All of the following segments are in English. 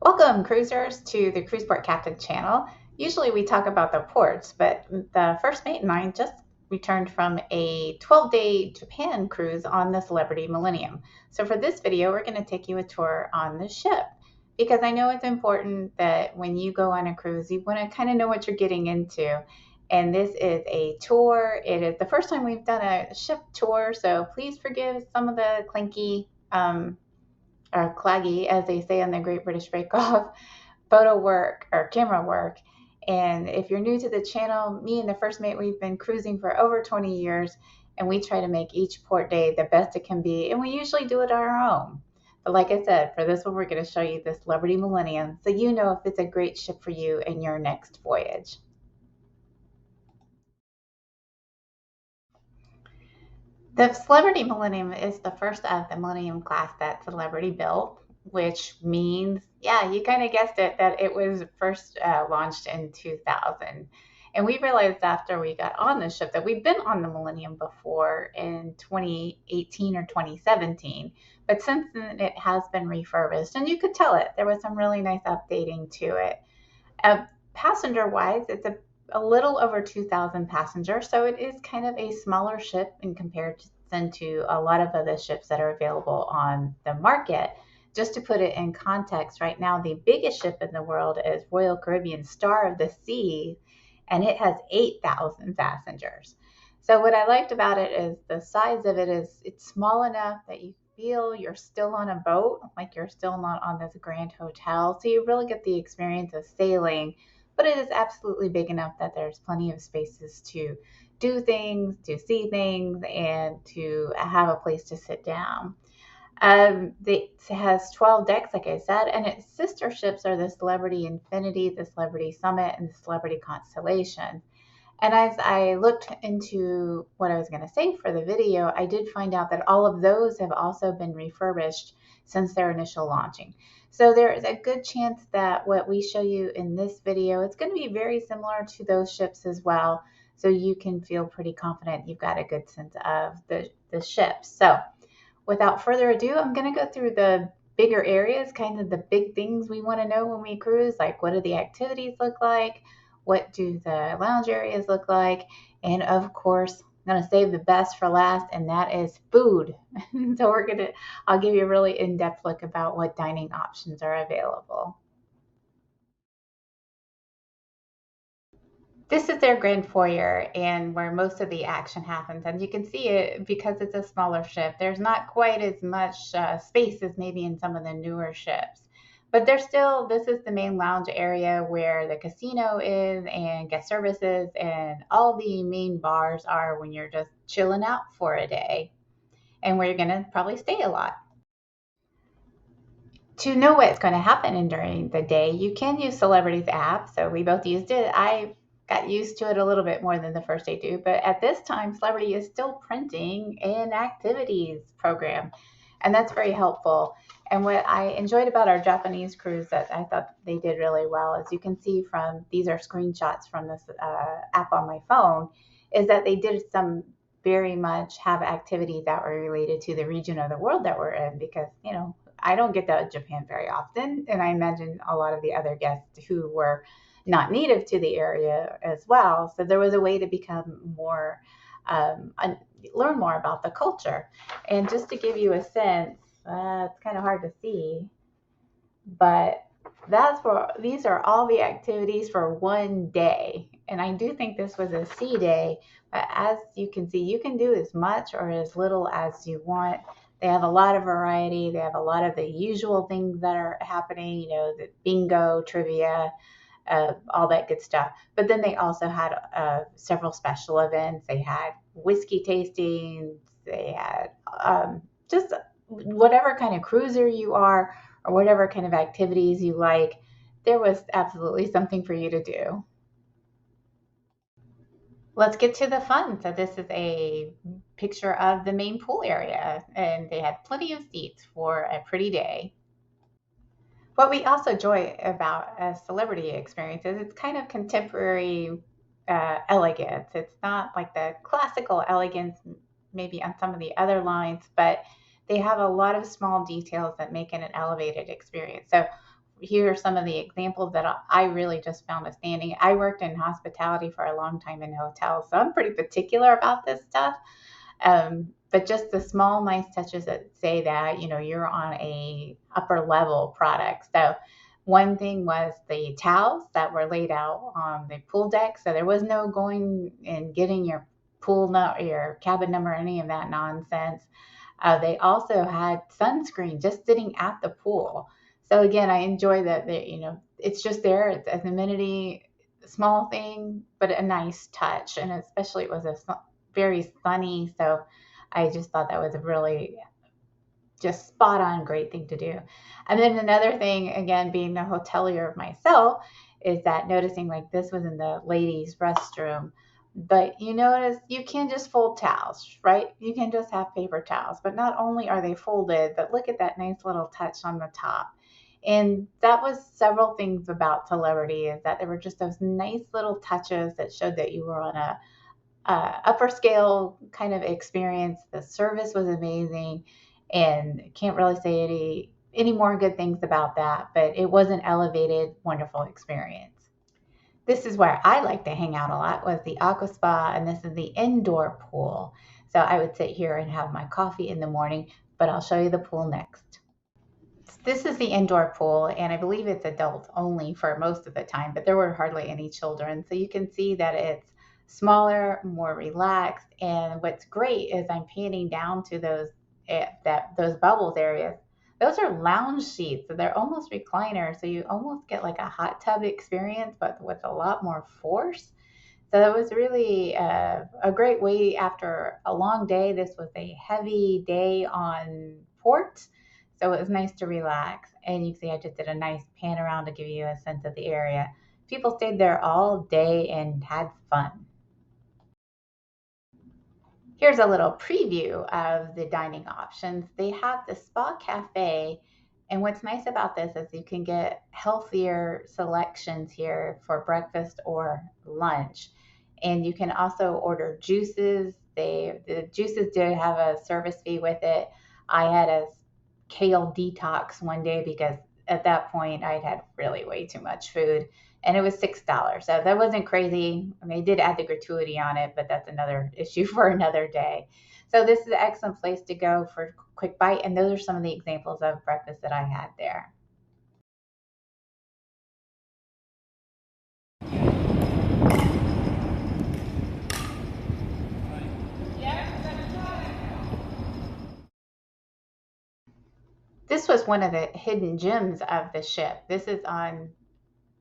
Welcome, cruisers, to the Cruise Port Captain channel. Usually we talk about the ports, but the first mate and I just returned from a 12-day Japan cruise on the Celebrity Millennium. So for this video, we're going to take you a tour on the ship because I know it's important that when you go on a cruise, you want to kind of know what you're getting into. And this is a tour. It is the first time we've done a ship tour, so please forgive some of the clinky or claggy, as they say on the Great British Bake Off, photo work or camera work. And if you're new to the channel, me and the first mate, we've been cruising for over 20 years, and we try to make each port day the best it can be, and we usually do it on our own. But like I said, for this one, we're going to show you this Celebrity Millennium so you know if it's a great ship for you in your next voyage. The Celebrity Millennium is the first of the Millennium class that Celebrity built, which means, yeah, you kind of guessed it, that it was first launched in 2000. And we realized after we got on the ship that we'd been on the Millennium before in 2018 or 2017. But since then, it has been refurbished. And you could tell it. There was some really nice updating to it. Passenger-wise, it's a little over 2,000 passengers, so it is kind of a smaller ship in comparison to a lot of other ships that are available on the market. Just to put it in context, right now the biggest ship in the world is Royal Caribbean Star of the Seas, and it has 8,000 passengers. So what I liked about it is the size of it is it's small enough that you feel you're still on a boat, like you're still not on this grand hotel. So you really get the experience of sailing, but it is absolutely big enough that there's plenty of spaces to do things, to see things, and to have a place to sit down. It has 12 decks, like I said, and its sister ships are the Celebrity Infinity, the Celebrity Summit, and the Celebrity Constellation. And as I looked into what I was going to say for the video, I did find out that all of those have also been refurbished since their initial launching. So there is a good chance that what we show you in this video, it's going to be very similar to those ships as well. So you can feel pretty confident you've got a good sense of the ship. So without further ado, I'm going to go through the bigger areas, kind of the big things we want to know when we cruise, like what do the activities look like? What do the lounge areas look like? And of course, I'm going to save the best for last, and that is food. So I'll give you a really in-depth look about what dining options are available. This is their grand foyer and where most of the action happens. And you can see it because it's a smaller ship. There's not quite as much space as maybe in some of the newer ships. But this is the main lounge area where the casino is and guest services and all the main bars are when you're just chilling out for a day and where you're going to probably stay a lot. To know what's going to happen during the day, you can use Celebrity's app. So we both used it. I got used to it a little bit more than the first day do, but at this time, Celebrity is still printing an activities program, and that's very helpful. And what I enjoyed about our Japanese cruise that I thought they did really well, as you can see from these are screenshots from this app on my phone, is that they did some very much have activities that were related to the region of the world that we're in because, I don't get to Japan very often, and I imagine a lot of the other guests who were not native to the area as well. So there was a way to become more, learn more about the culture. And just to give you a sense, it's kind of hard to see, but these are all the activities for one day. And I do think this was a sea day, but as you can see, you can do as much or as little as you want. They have a lot of variety. They have a lot of the usual things that are happening, the bingo, trivia, all that good stuff. But then they also had several special events. They had whiskey tastings. They had just whatever kind of cruiser you are or whatever kind of activities you like. There was absolutely something for you to do. Let's get to the fun. So this is a picture of the main pool area, and they had plenty of seats for a pretty day. What we also enjoy about a celebrity experience is it's kind of contemporary elegance. It's not like the classical elegance maybe on some of the other lines, but they have a lot of small details that make it an elevated experience. So here are some of the examples that I really just found outstanding. I worked in hospitality for a long time in hotels, so I'm pretty particular about this stuff. But just the small, nice touches that say that, you're on a upper level product. So one thing was the towels that were laid out on the pool deck. So there was no going and getting your your cabin number, any of that nonsense. They also had sunscreen just sitting at the pool. So again, I enjoy that, it's just there. It's an amenity, small thing, but a nice touch. And especially it was very sunny. So I just thought that was a really just spot on great thing to do. And then another thing, again, being a hotelier myself, is that noticing like this was in the ladies' restroom, but you notice you can just fold towels, right? You can just have paper towels, but not only are they folded, but look at that nice little touch on the top. And that was several things about Celebrity, is that there were just those nice little touches that showed that you were on a upper scale kind of experience. The service was amazing, and can't really say any more good things about that. But it was an elevated, wonderful experience. This is where I like to hang out a lot, was the aqua spa, and this is the indoor pool. So I would sit here and have my coffee in the morning, but I'll show you the pool next. This is the indoor pool, and I believe it's adult only for most of the time, but there were hardly any children. So you can see that it's smaller, more relaxed. And what's great is I'm panning down to those bubbles areas. Those are lounge seats, so they're almost recliners. So you almost get like a hot tub experience, but with a lot more force. So it was really a great way after a long day. This was a heavy day on port, so it was nice to relax. And you can see I just did a nice pan around to give you a sense of the area. People stayed there all day and had fun. Here's a little preview of the dining options. They have the spa cafe, and what's nice about this is you can get healthier selections here for breakfast or lunch. And you can also order juices. The juices did have a service fee with it. I had a kale detox one day because at that point I'd had really way too much food, and it was $6. So that wasn't crazy. I mean, they did add the gratuity on it, but that's another issue for another day. So this is an excellent place to go for a quick bite. And those are some of the examples of breakfast that I had there. This was one of the hidden gems of the ship. This is on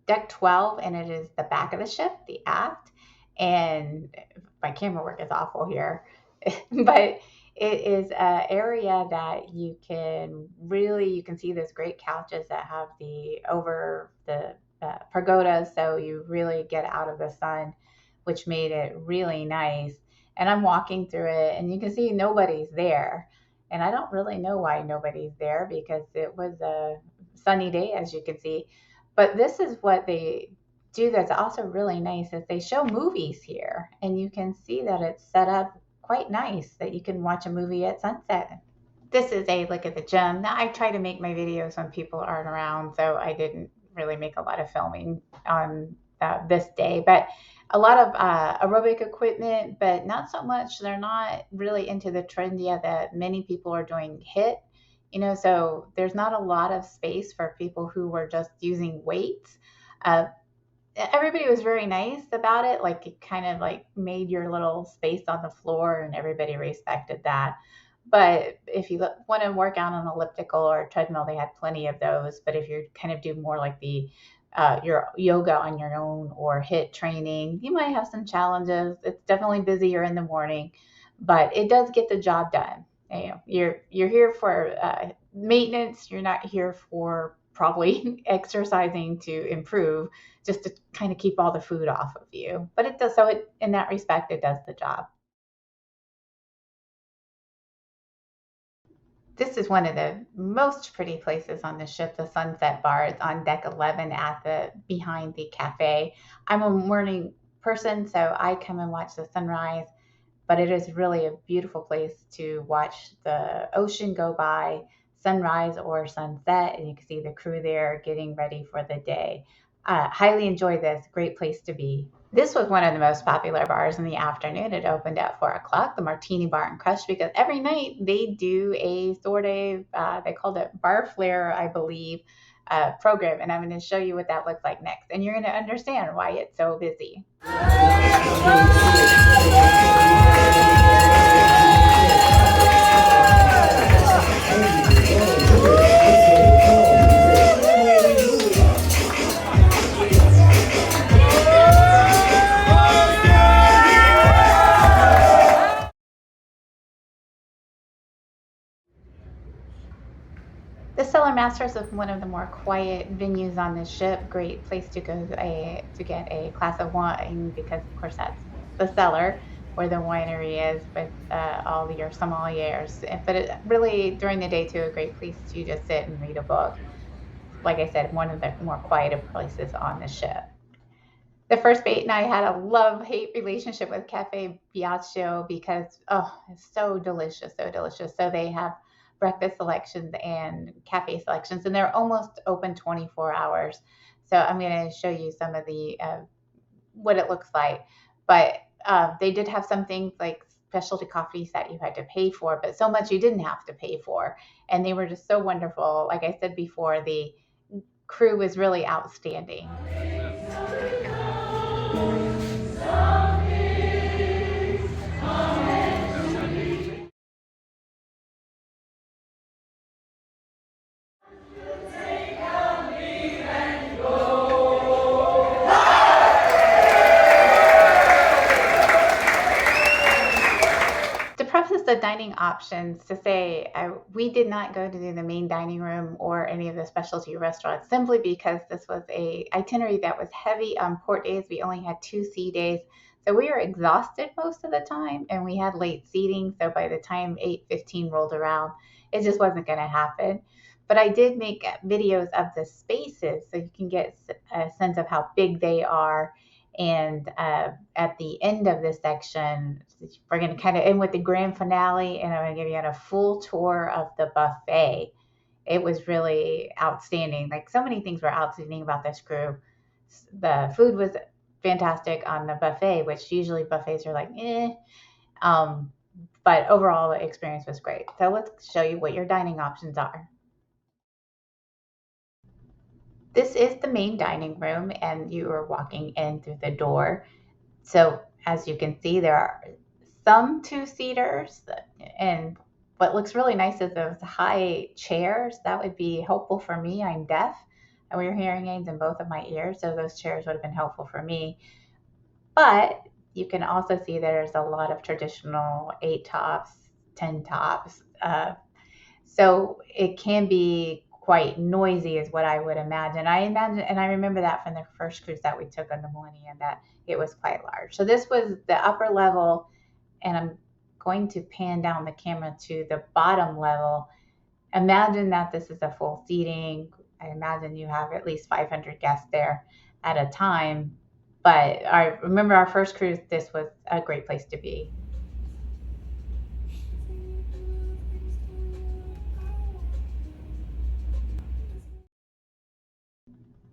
deck 12, and it is the back of the ship, the aft. And my camera work is awful here, but it is an area that you can see those great couches that have the over the pergola, so you really get out of the sun, which made it really nice. And I'm walking through it, and you can see nobody's there. And I don't really know why nobody's there, because it was a sunny day, as you can see. But this is what they do that's also really nice, is they show movies here, and you can see that it's set up quite nice that you can watch a movie at sunset. This is a look at the gym. Now, I try to make my videos when people aren't around, so I didn't really make a lot of filming on this day, but a lot of aerobic equipment, but not so much. They're not really into the trend yet that many people are doing HIIT, so there's not a lot of space for people who were just using weights. Uh, Everybody was very nice about it. Like, it kind of like made your little space on the floor, and everybody respected that. But if you want to work out on an elliptical or a treadmill, they had plenty of those. But if you kind of do more like your yoga on your own or HIIT training, you might have some challenges. It's definitely busier in the morning, but it does get the job done. You're here for maintenance. You're not here for probably exercising to improve, just to kind of keep all the food off of you. But it does, so it, in that respect, it does the job. This is one of the most pretty places on the ship, the Sunset Bar. It's on deck 11 at the behind the cafe. I'm a morning person, so I come and watch the sunrise, but it is really a beautiful place to watch the ocean go by. sunrise or sunset, and you can see the crew there getting ready for the day. Highly enjoy this. Great place to be. This was one of the most popular bars in the afternoon. It opened at 4 o'clock, the Martini Bar and Crush, because every night they do a sort of, they called it bar flair, I believe, program. And I'm going to show you what that looks like next. And you're going to understand why it's so busy. The Cellar Masters is one of the more quiet venues on the ship. Great place to go to get a glass of wine because, of course, that's the cellar where the winery is with all your sommeliers. But really, during the day, too, a great place to just sit and read a book. Like I said, one of the more quieter places on the ship. The first mate and I had a love-hate relationship with Cafe Biagio because, oh, it's so delicious, so delicious. So they have breakfast selections and cafe selections, and they're almost open 24 hours. So I'm going to show you some of the what it looks like. But they did have some things like specialty coffees that you had to pay for, but so much you didn't have to pay for. And they were just so wonderful. Like I said before, the crew was really outstanding. To preface the dining options, to say we did not go to the main dining room or any of the specialty restaurants simply because this was a itinerary that was heavy on port days. We only had 2 sea days, so we were exhausted most of the time, and we had late seating. So by the time 8:15 rolled around, it just wasn't going to happen. But I did make videos of the spaces so you can get a sense of how big they are. And at the end of this section, we're going to kind of end with the grand finale, and I'm going to give you a full tour of the buffet. It was really outstanding. Like, so many things were outstanding about this crew. The food was fantastic on the buffet, which usually buffets are like, eh. But overall, the experience was great. So let's show you what your dining options are. This is the main dining room, and you are walking in through the door. So as you can see, there are some 2-seaters, and what looks really nice is those high chairs. That would be helpful for me. I'm deaf, and we wear hearing aids in both of my ears, so those chairs would have been helpful for me. But you can also see there's a lot of traditional 8 tops, 10 tops. So it can be quite noisy is what I would imagine. And I remember that from the first cruise that we took on the Millennium, that it was quite large. So this was the upper level, and I'm going to pan down the camera to the bottom level. Imagine that this is a full seating. I imagine you have at least 500 guests there at a time. But I remember our first cruise, this was a great place to be.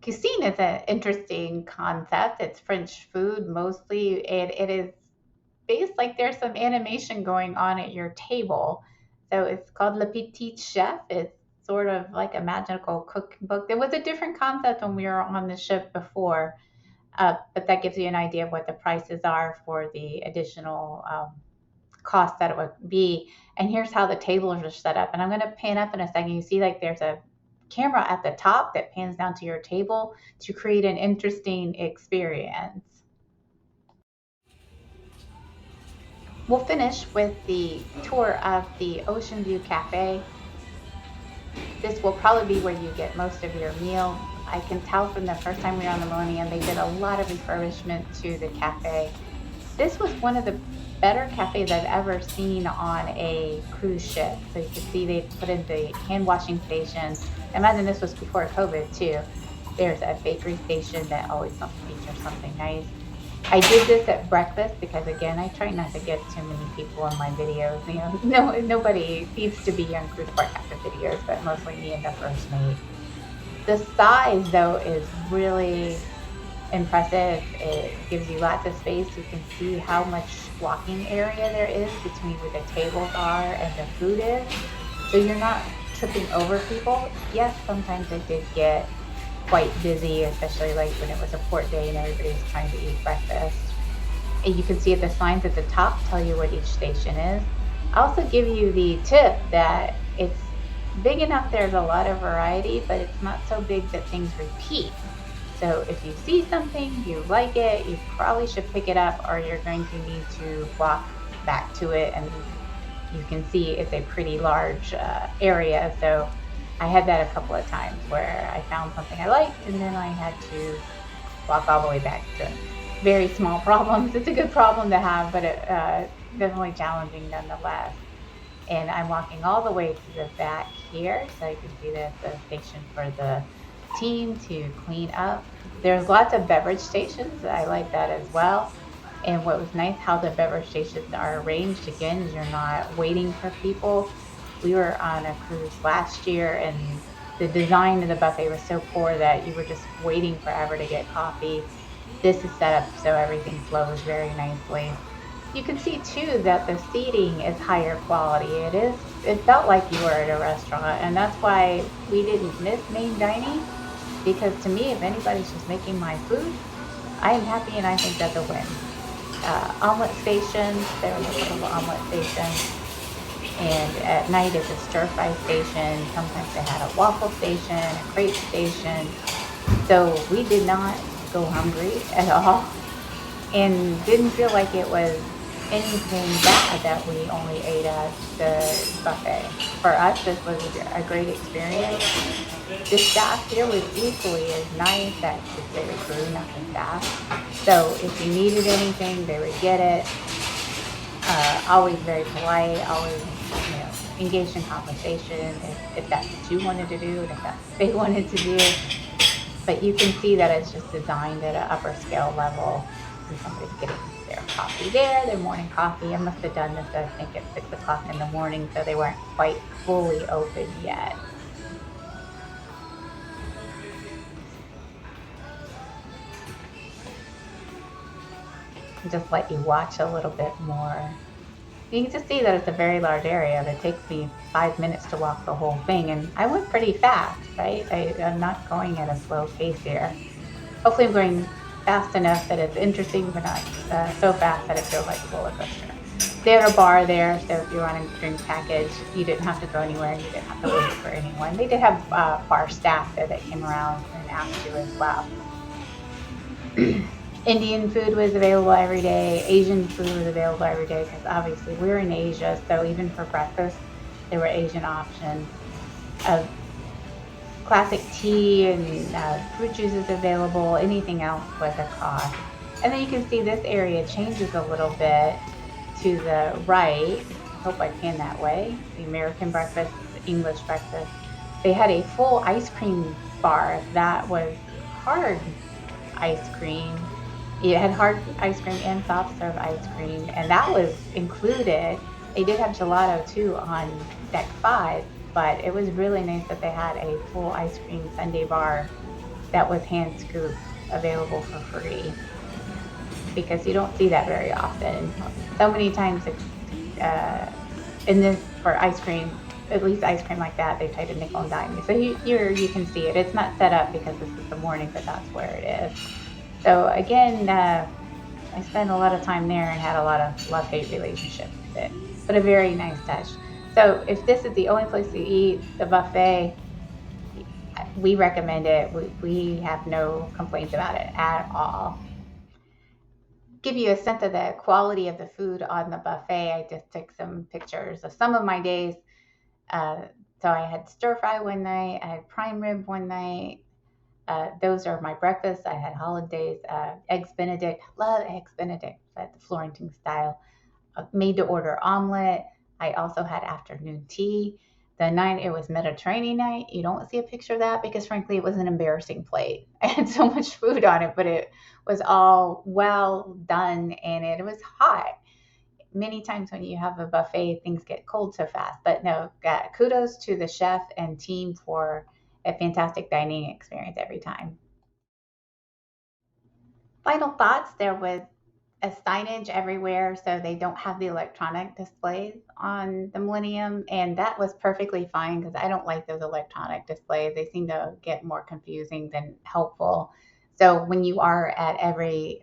Cuisine is an interesting concept. It's French food mostly, and it is based like there's some animation going on at your table. So it's called Le Petit Chef. It's sort of like a magical cooking book. There was a different concept when we were on the ship before, but that gives you an idea of what the prices are for the additional cost that it would be. And here's how the tables are set up. And I'm going to pan up in a second. You see, like, there's a camera at the top that pans down to your table to create an interesting experience. We'll finish with the tour of the Ocean View Cafe. This will probably be where you get most of your meal. I can tell from the first time we were on the Millennium, they did a lot of refurbishment to the cafe. This was one of the better cafes I've ever seen on a cruise ship. So you can see they put in the hand washing station. Imagine this was before COVID too. There's a bakery station that always features something nice. I did this at breakfast because again, I try not to get too many people in my videos. You know, nobody needs to be on cruise port captain videos, but mostly me and the first mate. The size though is really impressive. It gives you lots of space. You can see how much walking area there is between where the tables are and the food is. So you're not tripping over people. Yes, sometimes it did get quite busy, especially like when it was a port day and everybody's trying to eat breakfast. And you can see the signs at the top tell you what each station is. I also give you the tip that it's big enough there's a lot of variety, but it's not so big that things repeat. So if you see something, you like it, you probably should pick it up or you're going to need to walk back to it. And you can see it's a pretty large area. So I had that a couple of times where I found something I liked and then I had to walk all the way back to it. Very small problems. It's a good problem to have, but it definitely challenging nonetheless. And I'm walking all the way to the back here, so you can see that's the station for the team to clean up. There's lots of beverage stations. I like that as well. And what was nice, how the beverage stations are arranged again, is you're not waiting for people. We were on a cruise last year, and the design of the buffet was so poor that you were just waiting forever to get coffee. This is set up so everything flows very nicely. You can see too that the seating is higher quality. It felt like you were at a restaurant, and that's why we didn't miss main dining, because to me, if anybody's just making my food, I am happy and I think that's a win. Omelet stations, there was a couple of omelet stations, and at night it's a stir fry station. Sometimes they had a waffle station, a crepe station. So we did not go hungry at all and didn't feel like it was anything bad that we only ate at the buffet. For us, this was a great experience. The staff here was equally as nice. That should say the crew, not the staff. So if you needed anything, they would get it. Always very polite, always, engaged in conversation if that's what you wanted to do and if that's what they wanted to do. But you can see that it's just designed at an upper scale level. And somebody's getting their coffee there, their morning coffee. I must have done this, I think, at 6 o'clock in the morning, so they weren't quite fully open yet. Just let you watch a little bit more. You can just see that it's a very large area. It takes me 5 minutes to walk the whole thing, and I went pretty fast, right? I'm not going at a slow pace here. Hopefully, I'm going fast enough that it's interesting, but not so fast that it feels like a roller coaster. They had a bar there, so if you're on a drink package, you didn't have to go anywhere. You didn't have to wait for anyone. They did have bar staff there that came around and asked you as well. Indian food was available every day. Asian food was available every day because obviously we're in Asia, so even for breakfast, there were Asian options. Uh, Classic tea and fruit juices available. Anything else was a cost. And then you can see this area changes a little bit to the right. I hope I pan that way. The American breakfast, the English breakfast. They had a full ice cream bar that was hard ice cream. It had hard ice cream and soft serve ice cream, and that was included. They did have gelato too on deck 5, but it was really nice that they had a full ice cream sundae bar that was hand scooped available for free, because you don't see that very often. So many times in this for ice cream, at least ice cream like that, they try to nickel and dime you. So you can see it. It's not set up because this is the morning, but that's where it is. So again, I spent a lot of time there and had a lot of love-hate relationship with it, but a very nice touch. So if this is the only place to eat, the buffet, we recommend it. We have no complaints about it at all. Give you a sense of the quality of the food on the buffet, I just took some pictures of some of my days. Uh, so I had stir fry one night, I had prime rib one night. Those are my breakfasts. I had hollandaise, eggs Benedict. Love eggs Benedict, at the Florentine style. Made to order omelet. I also had afternoon tea. The night it was Mediterranean night, you don't see a picture of that because frankly it was an embarrassing plate. I had so much food on it, but it was all well done and it was hot. Many times when you have a buffet, things get cold so fast. But no, kudos to the chef and team for a fantastic dining experience every time. Final thoughts, there was a signage everywhere, so they don't have the electronic displays on the Millennium, and that was perfectly fine because I don't like those electronic displays. They seem to get more confusing than helpful. So when you are at every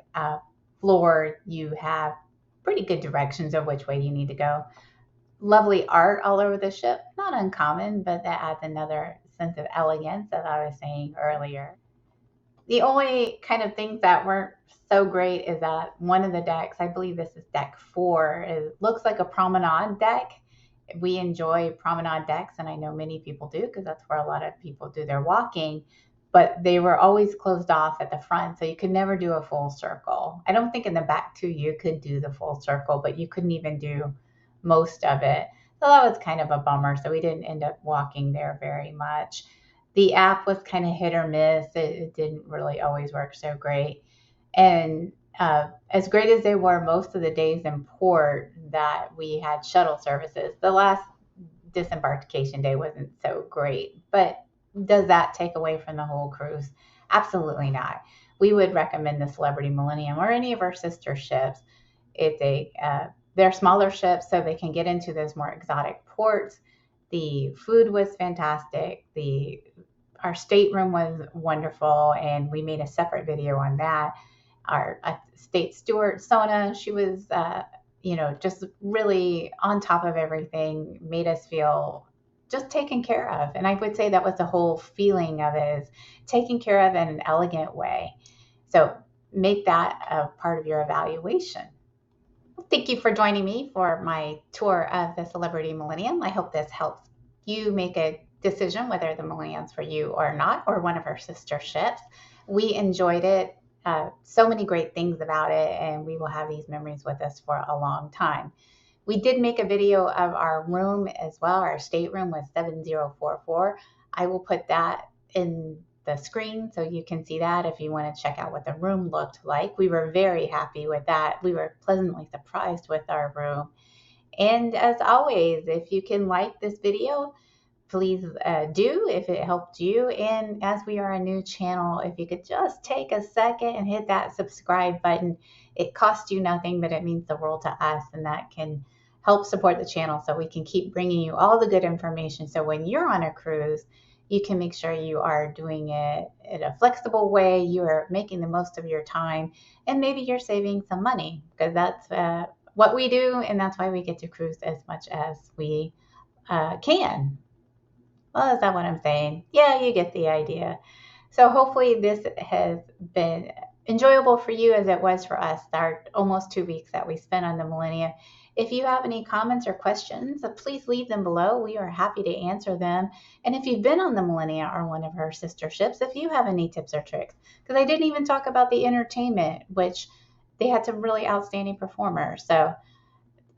floor, you have pretty good directions of which way you need to go. Lovely art all over the ship, not uncommon, but that adds another sense of elegance, as I was saying earlier. The only kind of things that weren't so great is that one of the decks, I believe this is deck 4, is looks like a promenade deck. We enjoy promenade decks, and I know many people do because that's where a lot of people do their walking. But they were always closed off at the front, so you could never do a full circle. I don't think in the back too you could do the full circle, but you couldn't even do most of it. So that was kind of a bummer. So we didn't end up walking there very much. The app was kind of hit or miss. It didn't really always work so great. And as great as they were most of the days in port that we had shuttle services, the last disembarkation day wasn't so great. But does that take away from the whole cruise? Absolutely not. We would recommend the Celebrity Millennium or any of our sister ships. It's a they're smaller ships, so they can get into those more exotic ports. The food was fantastic. The Our stateroom was wonderful, and we made a separate video on that. Our state steward, Sona, she was, just really on top of everything, made us feel just taken care of. And I would say that was the whole feeling of it, is taken care of in an elegant way. So make that a part of your evaluation. Thank you for joining me for my tour of the Celebrity Millennium. I hope this helps you make a decision whether the Millennium's for you or not, or one of our sister ships. We enjoyed it. So many great things about it, and we will have these memories with us for a long time. We did make a video of our room as well. Our stateroom was 7044. I will put that in the screen so you can see that if you want to check out what the room looked like. We were very happy with that. We were pleasantly surprised with our room. And as always, if you can like this video, please do if it helped you. And as we are a new channel, if you could just take a second and hit that subscribe button. It costs you nothing, but it means the world to us, and that can help support the channel so we can keep bringing you all the good information. So when you're on a cruise, you can make sure you are doing it in a flexible way, you are making the most of your time, and maybe you're saving some money, because that's what we do, and that's why we get to cruise as much as we can. Well, is that what I'm saying? Yeah, you get the idea. So hopefully this has been enjoyable for you as it was for us, our almost 2 weeks that we spent on the Millennium. If you have any comments or questions, please leave them below. We are happy to answer them. And if you've been on the Millennium or one of her sister ships, if you have any tips or tricks, because I didn't even talk about the entertainment, which they had some really outstanding performers. So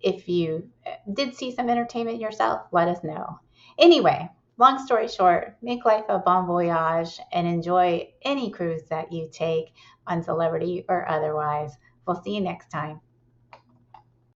if you did see some entertainment yourself, let us know. Anyway, long story short, make life a bon voyage and enjoy any cruise that you take on Celebrity or otherwise. We'll see you next time.